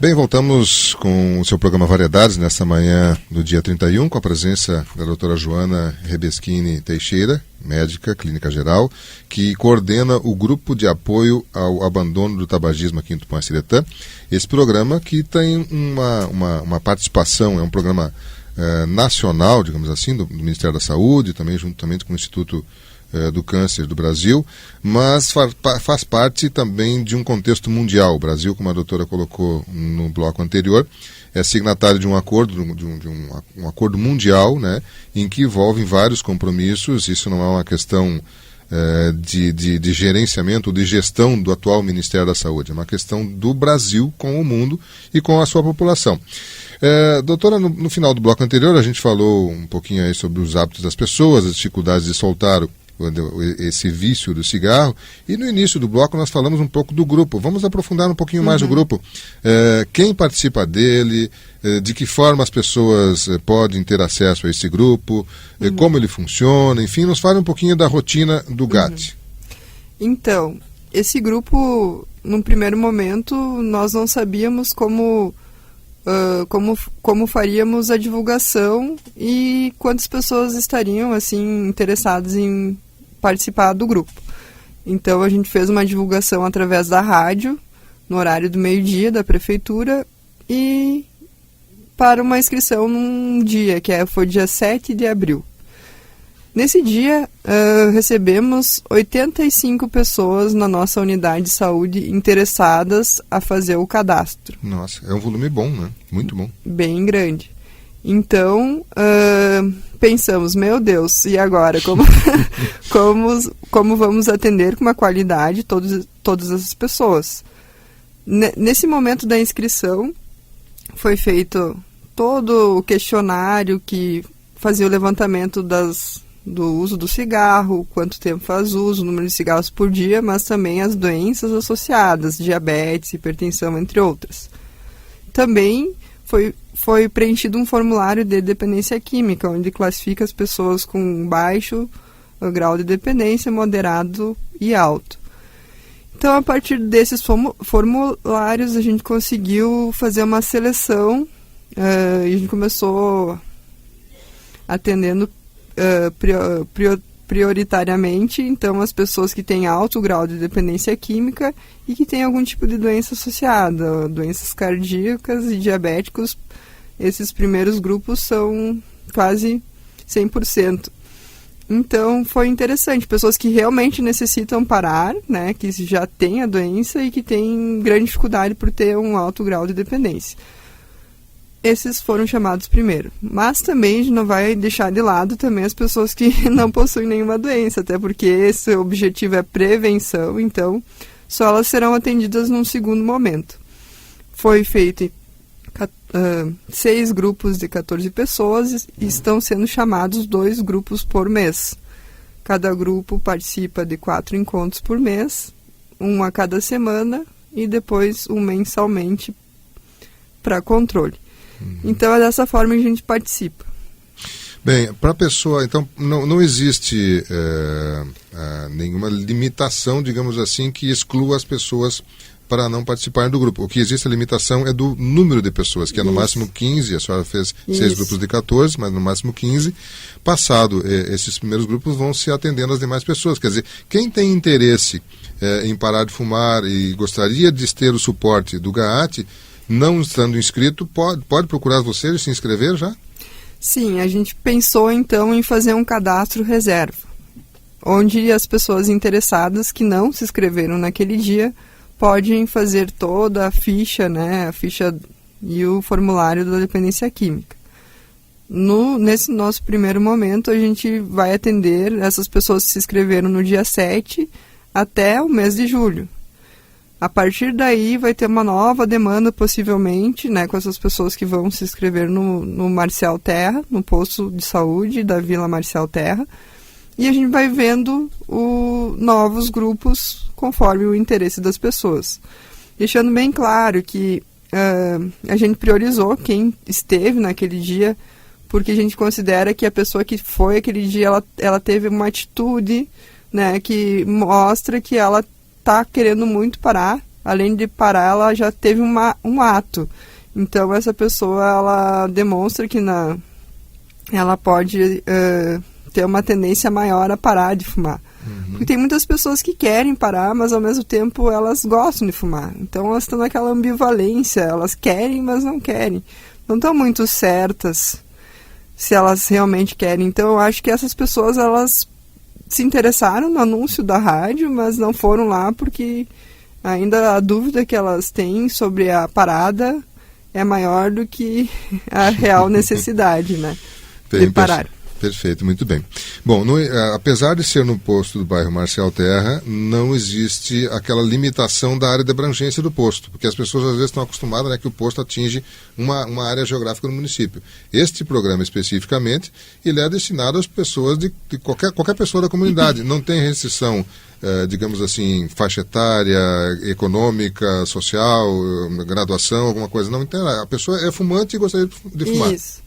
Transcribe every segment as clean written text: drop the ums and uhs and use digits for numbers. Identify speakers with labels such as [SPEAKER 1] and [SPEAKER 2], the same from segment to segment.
[SPEAKER 1] Bem, voltamos com o seu programa Variedades nesta manhã do dia 31, com a presença da doutora Joana Rebeschini Teixeira, médica, clínica geral, que coordena o grupo de apoio ao abandono do tabagismo aqui em Tupã-Siretã. Esse programa que tem uma participação, é um programa nacional, digamos assim, do Ministério da Saúde, também juntamente com o Instituto do Câncer do Brasil, mas faz parte também de um contexto mundial. O Brasil, como a doutora colocou no bloco anterior, é signatário de um acordo, um acordo mundial, né, em que envolve vários compromissos. Isso não é uma questão de gerenciamento, de gestão do atual Ministério da Saúde, é uma questão do Brasil com o mundo e com a sua população. Doutora, no final do bloco anterior a gente falou um pouquinho aí sobre os hábitos das pessoas, as dificuldades de soltar esse vício do cigarro, e no início do bloco nós falamos um pouco do grupo. Vamos aprofundar um pouquinho mais o grupo. Quem participa dele, de que forma as pessoas podem ter acesso a esse grupo, como ele funciona, enfim, nos fale um pouquinho da rotina do GAT.
[SPEAKER 2] Então, esse grupo, num primeiro momento, nós não sabíamos como faríamos a divulgação e quantas pessoas estariam assim interessadas em participar do grupo. Então a gente fez uma divulgação através da rádio, no horário do meio-dia da prefeitura, e para uma inscrição num dia, foi dia 7 de abril. Nesse dia, recebemos 85 pessoas na nossa unidade de saúde interessadas a fazer o cadastro.
[SPEAKER 1] Nossa, é um volume bom, né? Muito bom. Bem
[SPEAKER 2] grande. Então, pensamos, meu Deus, e agora? Como vamos atender com uma qualidade todas essas pessoas? Nesse momento da inscrição, foi feito todo o questionário que fazia o levantamento do uso do cigarro, quanto tempo faz uso, o número de cigarros por dia, mas também as doenças associadas, diabetes, hipertensão, entre outras. Também foi preenchido um formulário de dependência química, onde classifica as pessoas com baixo grau de dependência, moderado e alto. Então, a partir desses formulários, a gente conseguiu fazer uma seleção e a gente começou atendendo prioritariamente, então, as pessoas que têm alto grau de dependência química e que têm algum tipo de doença associada, doenças cardíacas e diabéticos. Esses primeiros grupos são quase 100%. Então, foi interessante. Pessoas que realmente necessitam parar, né, que já têm a doença e que têm grande dificuldade por ter um alto grau de dependência. Esses foram chamados primeiro. Mas também a gente não vai deixar de lado também as pessoas que não possuem nenhuma doença, até porque esse objetivo é prevenção, então só elas serão atendidas num segundo momento. Foi feito 6 grupos de 14 pessoas e estão sendo chamados 2 grupos por mês. Cada grupo participa de 4 encontros por mês, um a cada semana e depois um mensalmente para controle. Então é dessa forma que a gente participa.
[SPEAKER 1] Bem, para a pessoa, então, não existe nenhuma limitação, digamos assim, que exclua as pessoas para não participar do grupo. O que existe a limitação é do número de pessoas, que é no máximo 15, a senhora fez 6 grupos de 14, mas no máximo 15. Passado esses primeiros grupos, vão se atendendo às demais pessoas. Quer dizer, quem tem interesse em parar de fumar e gostaria de ter o suporte do GAAT, não estando inscrito, pode procurar você e se inscrever já?
[SPEAKER 2] Sim, a gente pensou então em fazer um cadastro reserva, onde as pessoas interessadas que não se inscreveram naquele dia podem fazer toda a ficha, né, a ficha e o formulário da dependência química. Nesse nosso primeiro momento, a gente vai atender essas pessoas que se inscreveram no dia 7 até o mês de julho. A partir daí vai ter uma nova demanda possivelmente, né, com essas pessoas que vão se inscrever no Marcial Terra, no posto de saúde da Vila Marcial Terra, e a gente vai vendo novos grupos conforme o interesse das pessoas. Deixando bem claro que a gente priorizou quem esteve naquele dia, porque a gente considera que a pessoa que foi aquele dia, ela teve uma atitude, né, que mostra que ela está querendo muito parar além de parar, ela já teve um ato. Então, essa pessoa, ela demonstra que ela pode ter uma tendência maior a parar de fumar. Porque tem muitas pessoas que querem parar, mas ao mesmo tempo elas gostam de fumar. Então, elas estão naquela ambivalência, elas querem, mas não querem. Não estão muito certas se elas realmente querem. Então, eu acho que essas pessoas, elas se interessaram no anúncio da rádio, mas não foram lá porque ainda a dúvida que elas têm sobre a parada é maior do que a real necessidade, né, de parar.
[SPEAKER 1] Perfeito, muito bem. Bom, apesar de ser no posto do bairro Marcial Terra, não existe aquela limitação da área de abrangência do posto, porque as pessoas às vezes estão acostumadas, né, que o posto atinge uma área geográfica no município. Este programa especificamente, ele é destinado às pessoas de qualquer pessoa da comunidade, não tem restrição, digamos assim, faixa etária, econômica, social, graduação, alguma coisa, não tem. A pessoa é fumante e gostaria de fumar.
[SPEAKER 2] Isso.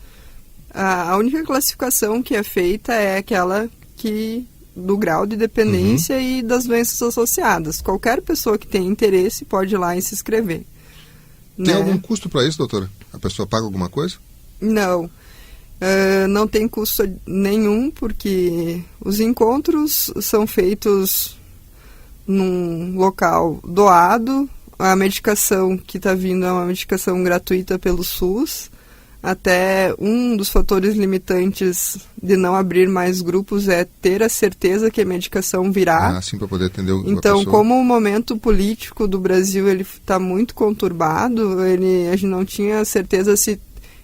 [SPEAKER 2] A única classificação que é feita é aquela do grau de dependência e das doenças associadas. Qualquer pessoa que tenha interesse pode ir lá e se inscrever.
[SPEAKER 1] Tem algum custo para isso, doutora? A pessoa paga alguma coisa?
[SPEAKER 2] Não. Não tem custo nenhum, porque os encontros são feitos num local doado. A medicação que está vindo é uma medicação gratuita pelo SUS. Até um dos fatores limitantes de não abrir mais grupos é ter a certeza que a medicação virá.
[SPEAKER 1] Sim, para poder atender a
[SPEAKER 2] Então,
[SPEAKER 1] pessoa.
[SPEAKER 2] como o momento político do Brasil está muito conturbado, a gente não tinha certeza se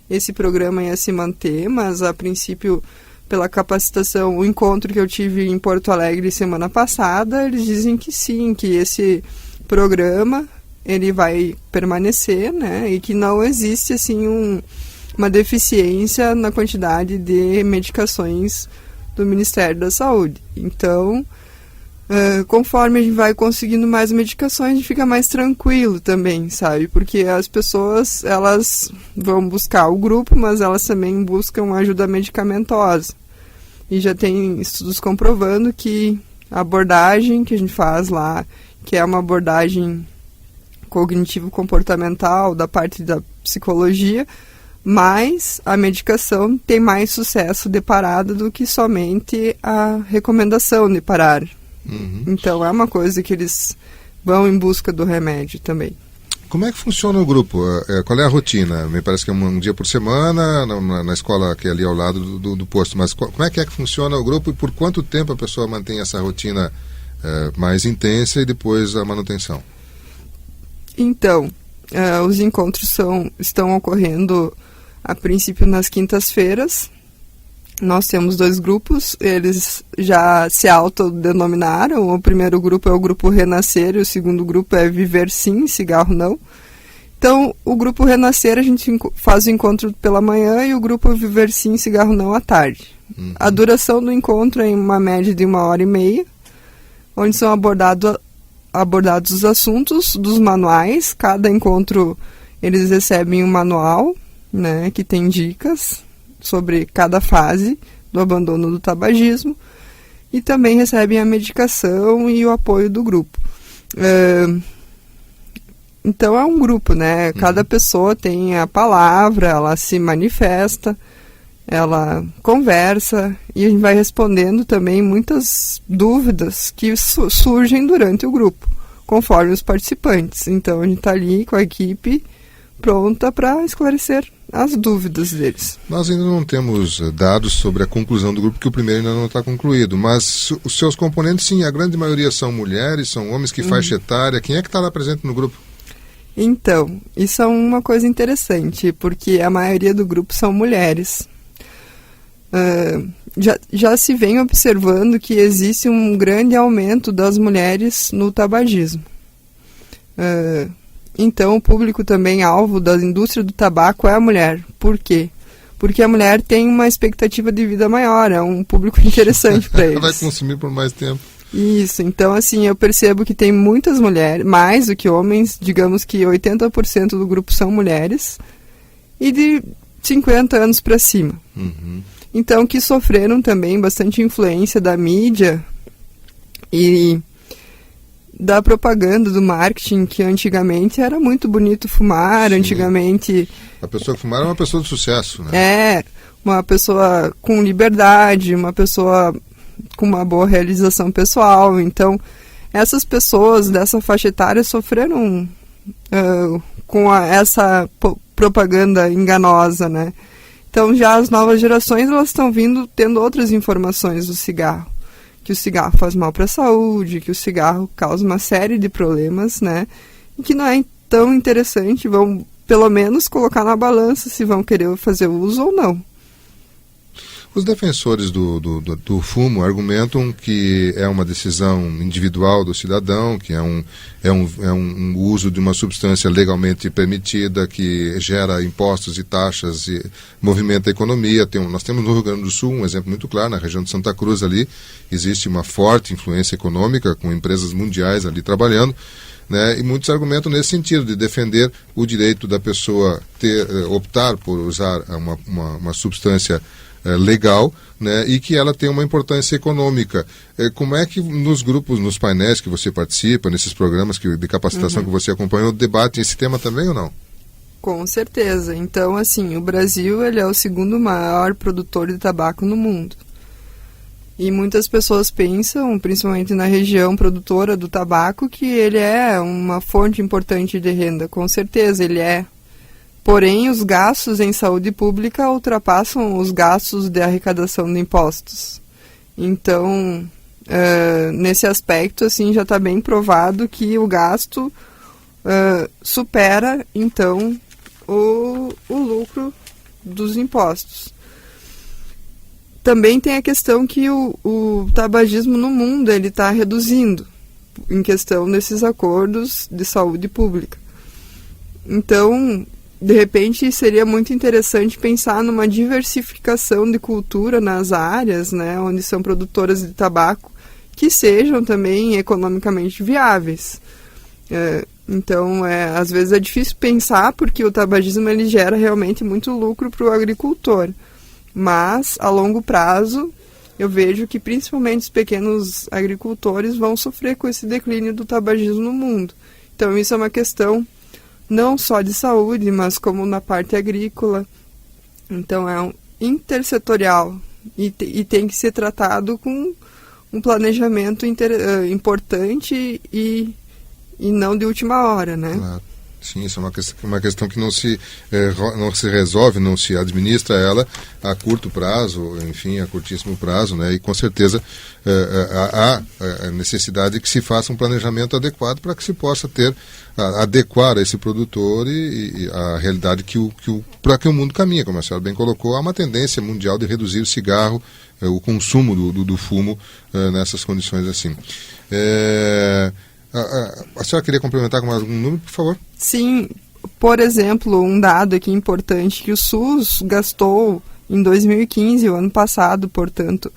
[SPEAKER 2] esse programa ia se manter, mas a princípio, pela capacitação, o encontro que eu tive em Porto Alegre semana passada, eles dizem que sim, que esse programa ele vai permanecer, né, e que não existe assim uma deficiência na quantidade de medicações do Ministério da Saúde. Então, conforme a gente vai conseguindo mais medicações, a gente fica mais tranquilo também, sabe? Porque as pessoas, elas vão buscar o grupo, mas elas também buscam ajuda medicamentosa. E já tem estudos comprovando que a abordagem que a gente faz lá, que é uma abordagem cognitivo-comportamental da parte da psicologia, mas a medicação tem mais sucesso de parada do que somente a recomendação de parar. Então é uma coisa que eles vão em busca do remédio também.
[SPEAKER 1] Como é que funciona o grupo? Qual é a rotina? Me parece que é um dia por semana, na escola que é ali ao lado do posto, mas como é que funciona o grupo e por quanto tempo a pessoa mantém essa rotina mais intensa e depois a manutenção?
[SPEAKER 2] Então, os encontros estão ocorrendo a princípio nas quintas-feiras. Nós temos 2 grupos, eles já se autodenominaram. O primeiro grupo é o grupo Renascer e o segundo grupo é Viver Sim, Cigarro Não. Então, o grupo Renascer a gente faz o encontro pela manhã e o grupo Viver Sim, Cigarro Não à tarde. A duração do encontro é em uma média de 1h30, onde são abordados os assuntos dos manuais. Cada encontro eles recebem um manual, né, que tem dicas sobre cada fase do abandono do tabagismo e também recebem a medicação e o apoio do grupo. Então é um grupo, né? Cada pessoa tem a palavra, ela se manifesta, ela conversa e a gente vai respondendo também muitas dúvidas que surgem durante o grupo, conforme os participantes. Então a gente está ali com a equipe pronta para esclarecer as dúvidas deles.
[SPEAKER 1] Nós ainda não temos dados sobre a conclusão do grupo, porque o primeiro ainda não está concluído, mas os seus componentes, sim, a grande maioria são mulheres, são homens, que faixa etária. Quem é que está lá presente no grupo?
[SPEAKER 2] Então, isso é uma coisa interessante, porque a maioria do grupo são mulheres. Já se vem observando que existe um grande aumento das mulheres no tabagismo. Então, o público também alvo da indústria do tabaco é a mulher. Por quê? Porque a mulher tem uma expectativa de vida maior, é um público interessante para eles.
[SPEAKER 1] Vai consumir por mais tempo.
[SPEAKER 2] Isso, então assim, eu percebo que tem muitas mulheres, mais do que homens, digamos que 80% do grupo são mulheres, e de 50 anos para cima. Então, que sofreram também bastante influência da mídia e da propaganda, do marketing, que antigamente era muito bonito fumar, sim. Antigamente...
[SPEAKER 1] A pessoa que fumar é uma pessoa de sucesso, né?
[SPEAKER 2] É, uma pessoa com liberdade, uma pessoa com uma boa realização pessoal. Então, essas pessoas dessa faixa etária sofreram com essa propaganda enganosa, né? Então, já as novas gerações, elas estão vindo tendo outras informações do cigarro. Que o cigarro faz mal para a saúde, que o cigarro causa uma série de problemas, né? E que não é tão interessante, vão pelo menos colocar na balança se vão querer fazer uso ou não.
[SPEAKER 1] Os defensores do fumo argumentam que é uma decisão individual do cidadão, que é um uso de uma substância legalmente permitida, que gera impostos e taxas e movimenta a economia. Nós temos no Rio Grande do Sul um exemplo muito claro, na região de Santa Cruz ali, existe uma forte influência econômica, com empresas mundiais ali trabalhando, né, e muitos argumentam nesse sentido, de defender o direito da pessoa optar por usar uma substância legal, né, e que ela tem uma importância econômica. Como é que nos grupos, nos painéis que você participa, nesses programas de capacitação que você acompanhou, debatem esse tema também ou não?
[SPEAKER 2] Com certeza. Então, assim, o Brasil ele é o segundo maior produtor de tabaco no mundo. E muitas pessoas pensam, principalmente na região produtora do tabaco, que ele é uma fonte importante de renda. Com certeza, ele é. Porém, os gastos em saúde pública ultrapassam os gastos de arrecadação de impostos. Então, nesse aspecto, assim, já está bem provado que o gasto supera, então, o lucro dos impostos. Também tem a questão que o tabagismo no mundo ele está reduzindo, em questão desses acordos de saúde pública. Então, de repente, seria muito interessante pensar numa diversificação de cultura nas áreas, né, onde são produtoras de tabaco, que sejam também economicamente viáveis. Então, às vezes é difícil pensar, porque o tabagismo ele gera realmente muito lucro para o agricultor. Mas, a longo prazo, eu vejo que principalmente os pequenos agricultores vão sofrer com esse declínio do tabagismo no mundo. Então, isso é uma questão não só de saúde, mas como na parte agrícola. Então, é intersetorial e tem que ser tratado com um planejamento importante e não de última hora, né?
[SPEAKER 1] Claro. Sim, isso é uma questão que não se resolve, não se administra ela a curto prazo, enfim, a curtíssimo prazo, né? E com certeza há a necessidade de que se faça um planejamento adequado para que se possa adequar a esse produtor e a realidade para que o mundo caminha, como a senhora bem colocou. Há uma tendência mundial de reduzir o cigarro, o consumo do fumo nessas condições assim. A senhora queria complementar com mais algum número, por favor?
[SPEAKER 2] Sim, por exemplo, um dado aqui importante, que o SUS gastou em 2015, o ano passado, portanto,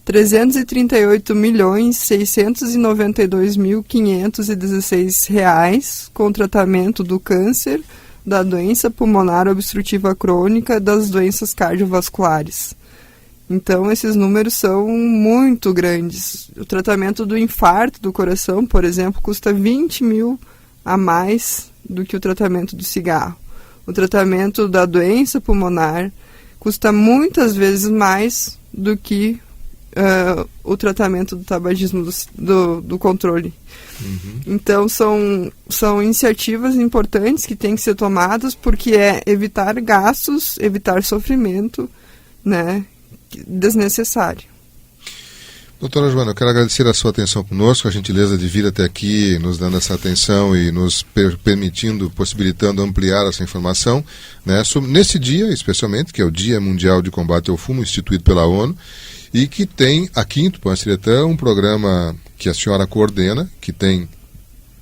[SPEAKER 2] R$ 338.692.516 com tratamento do câncer, da doença pulmonar obstrutiva crônica, das doenças cardiovasculares. Então, esses números são muito grandes. O tratamento do infarto do coração, por exemplo, custa 20 mil a mais do que o tratamento do cigarro. O tratamento da doença pulmonar custa muitas vezes mais do que o tratamento do tabagismo, do controle. Então, são iniciativas importantes que têm que ser tomadas, porque é evitar gastos, evitar sofrimento, né, desnecessário.
[SPEAKER 1] Doutora Joana, eu quero agradecer a sua atenção conosco, a gentileza de vir até aqui, nos dando essa atenção e nos possibilitando ampliar essa informação, né, nesse dia, especialmente, que é o Dia Mundial de Combate ao Fumo, instituído pela ONU, e que tem aqui em Tupã-Siretã um programa que a senhora coordena, que tem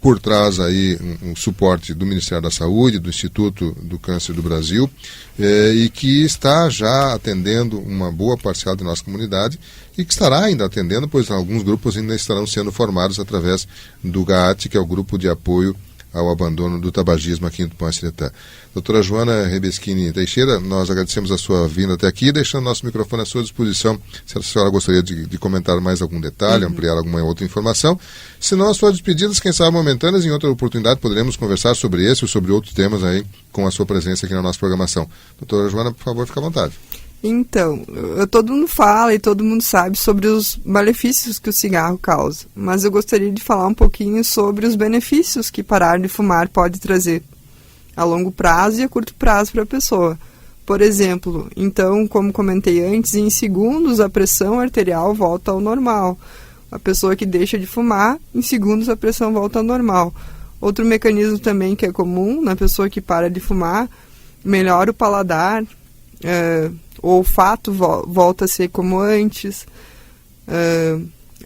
[SPEAKER 1] por trás aí um suporte do Ministério da Saúde, do Instituto do Câncer do Brasil, e que está já atendendo uma boa parcela de nossa comunidade e que estará ainda atendendo, pois alguns grupos ainda estarão sendo formados através do GAAT, que é o Grupo de Apoio ao abandono do tabagismo aqui em Tupã-Açeretã. Doutora Joana Rebeschini Teixeira, nós agradecemos a sua vinda até aqui, deixando nosso microfone à sua disposição, se a senhora gostaria de comentar mais algum detalhe, ampliar alguma outra informação. Se não, as suas despedidas, quem sabe momentâneas, em outra oportunidade poderemos conversar sobre esse ou sobre outros temas aí, com a sua presença aqui na nossa programação. Doutora Joana, por favor, fique à vontade.
[SPEAKER 2] Então, todo mundo fala e todo mundo sabe sobre os malefícios que o cigarro causa, mas eu gostaria de falar um pouquinho sobre os benefícios que parar de fumar pode trazer a longo prazo e a curto prazo para a pessoa. Por exemplo, então, como comentei antes, em segundos a pressão arterial volta ao normal. A pessoa que deixa de fumar, em segundos a pressão volta ao normal. Outro mecanismo também que é comum na pessoa que para de fumar, melhora o paladar, o olfato volta a ser como antes,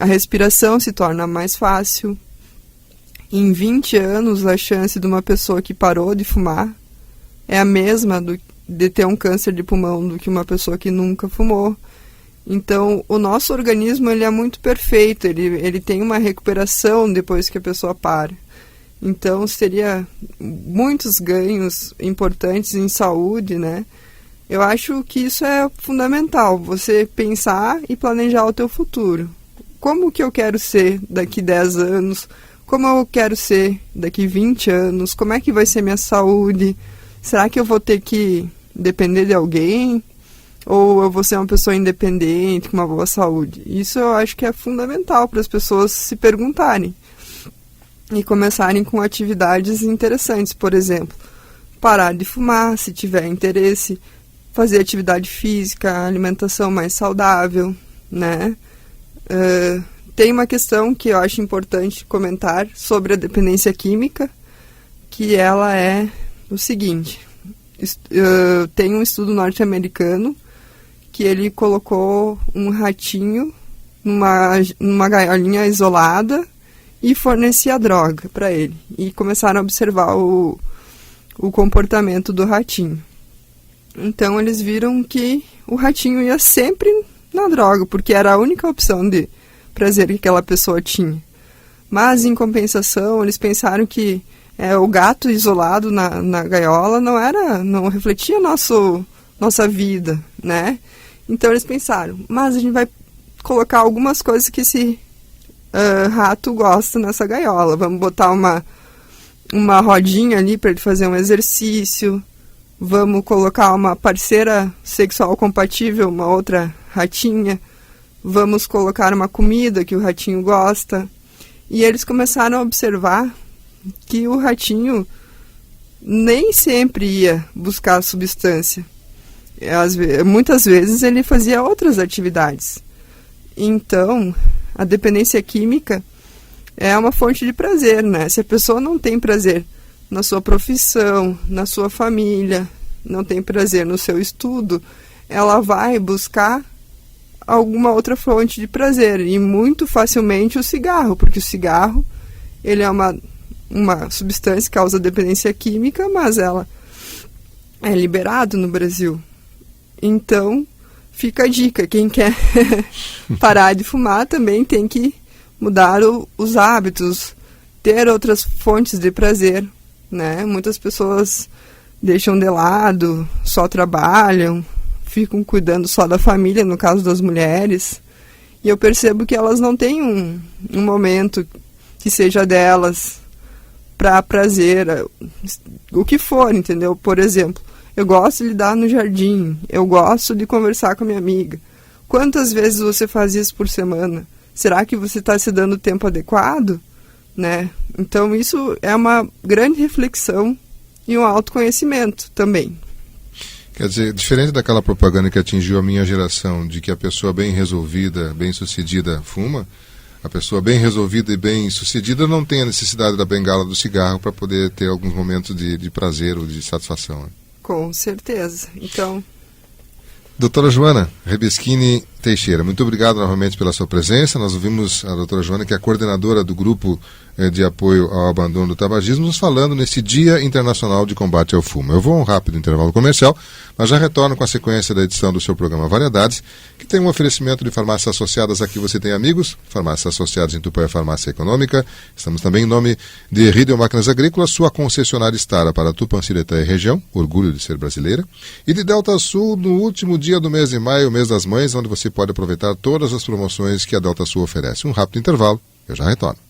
[SPEAKER 2] a respiração se torna mais fácil. Em 20 anos, a chance de uma pessoa que parou de fumar é a mesma de ter um câncer de pulmão do que uma pessoa que nunca fumou. Então, o nosso organismo ele é muito perfeito, ele tem uma recuperação depois que a pessoa para. Então, seria muitos ganhos importantes em saúde, né? Eu acho que isso é fundamental, você pensar e planejar o teu futuro. Como que eu quero ser daqui 10 anos? Como eu quero ser daqui 20 anos? Como é que vai ser minha saúde? Será que eu vou ter que depender de alguém? Ou eu vou ser uma pessoa independente, com uma boa saúde? Isso eu acho que é fundamental para as pessoas se perguntarem. E começarem com atividades interessantes, por exemplo, parar de fumar, se tiver interesse, fazer atividade física, alimentação mais saudável, né? Tem uma questão que eu acho importante comentar sobre a dependência química, que ela é o seguinte, tem um estudo norte-americano que ele colocou um ratinho numa gaiolinha isolada e fornecia droga para ele. E começaram a observar o comportamento do ratinho. Então eles viram que o ratinho ia sempre na droga, porque era a única opção de prazer que aquela pessoa tinha. Mas em compensação, eles pensaram que o gato isolado na gaiola não refletia nossa vida, né? Então eles pensaram, mas a gente vai colocar algumas coisas que esse rato gosta nessa gaiola. Vamos botar uma rodinha ali para ele fazer um exercício. Vamos colocar uma parceira sexual compatível, uma outra ratinha. Vamos colocar uma comida que o ratinho gosta. E eles começaram a observar que o ratinho nem sempre ia buscar a substância. Muitas vezes ele fazia outras atividades. Então, a dependência química é uma fonte de prazer, né? Se a pessoa não tem prazer na sua profissão, na sua família, não tem prazer no seu estudo, ela vai buscar alguma outra fonte de prazer, e muito facilmente o cigarro, porque o cigarro ele é uma substância que causa dependência química, mas ela é liberado no Brasil. Então, fica a dica, quem quer parar de fumar também tem que mudar os hábitos, ter outras fontes de prazer, né? Muitas pessoas deixam de lado, só trabalham, ficam cuidando só da família, no caso das mulheres, e eu percebo que elas não têm um momento que seja delas para prazer, o que for, entendeu? Por exemplo, eu gosto de lidar no jardim, eu gosto de conversar com a minha amiga. Quantas vezes você faz isso por semana? Será que você está se dando o tempo adequado? Né? Então isso é uma grande reflexão e um autoconhecimento também.
[SPEAKER 1] Quer dizer, diferente daquela propaganda que atingiu a minha geração, de que a pessoa bem resolvida, bem sucedida fuma, a pessoa bem resolvida e bem sucedida não tem a necessidade da bengala do cigarro para poder ter alguns momentos de prazer ou de satisfação. Né?
[SPEAKER 2] Com certeza. Então,
[SPEAKER 1] doutora Joana Rebeschini Teixeira, muito obrigado novamente pela sua presença. Nós ouvimos a doutora Joana, que é a coordenadora do grupo de apoio ao abandono do tabagismo, nos falando nesse Dia Internacional de Combate ao Fumo. Eu vou a um rápido intervalo comercial, mas já retorno com a sequência da edição do seu programa Variedades, que tem um oferecimento de farmácias associadas. Aqui você tem amigos, farmácias associadas em Tupã, Farmácia Econômica. Estamos também em nome de Riedel Máquinas Agrícolas, sua concessionária Stara para Tupanciretã e região, orgulho de ser brasileira, e de Delta Sul, no último dia do mês de maio, o mês das mães, onde você pode aproveitar todas as promoções que a Delta Sul oferece. Um rápido intervalo, eu já retorno.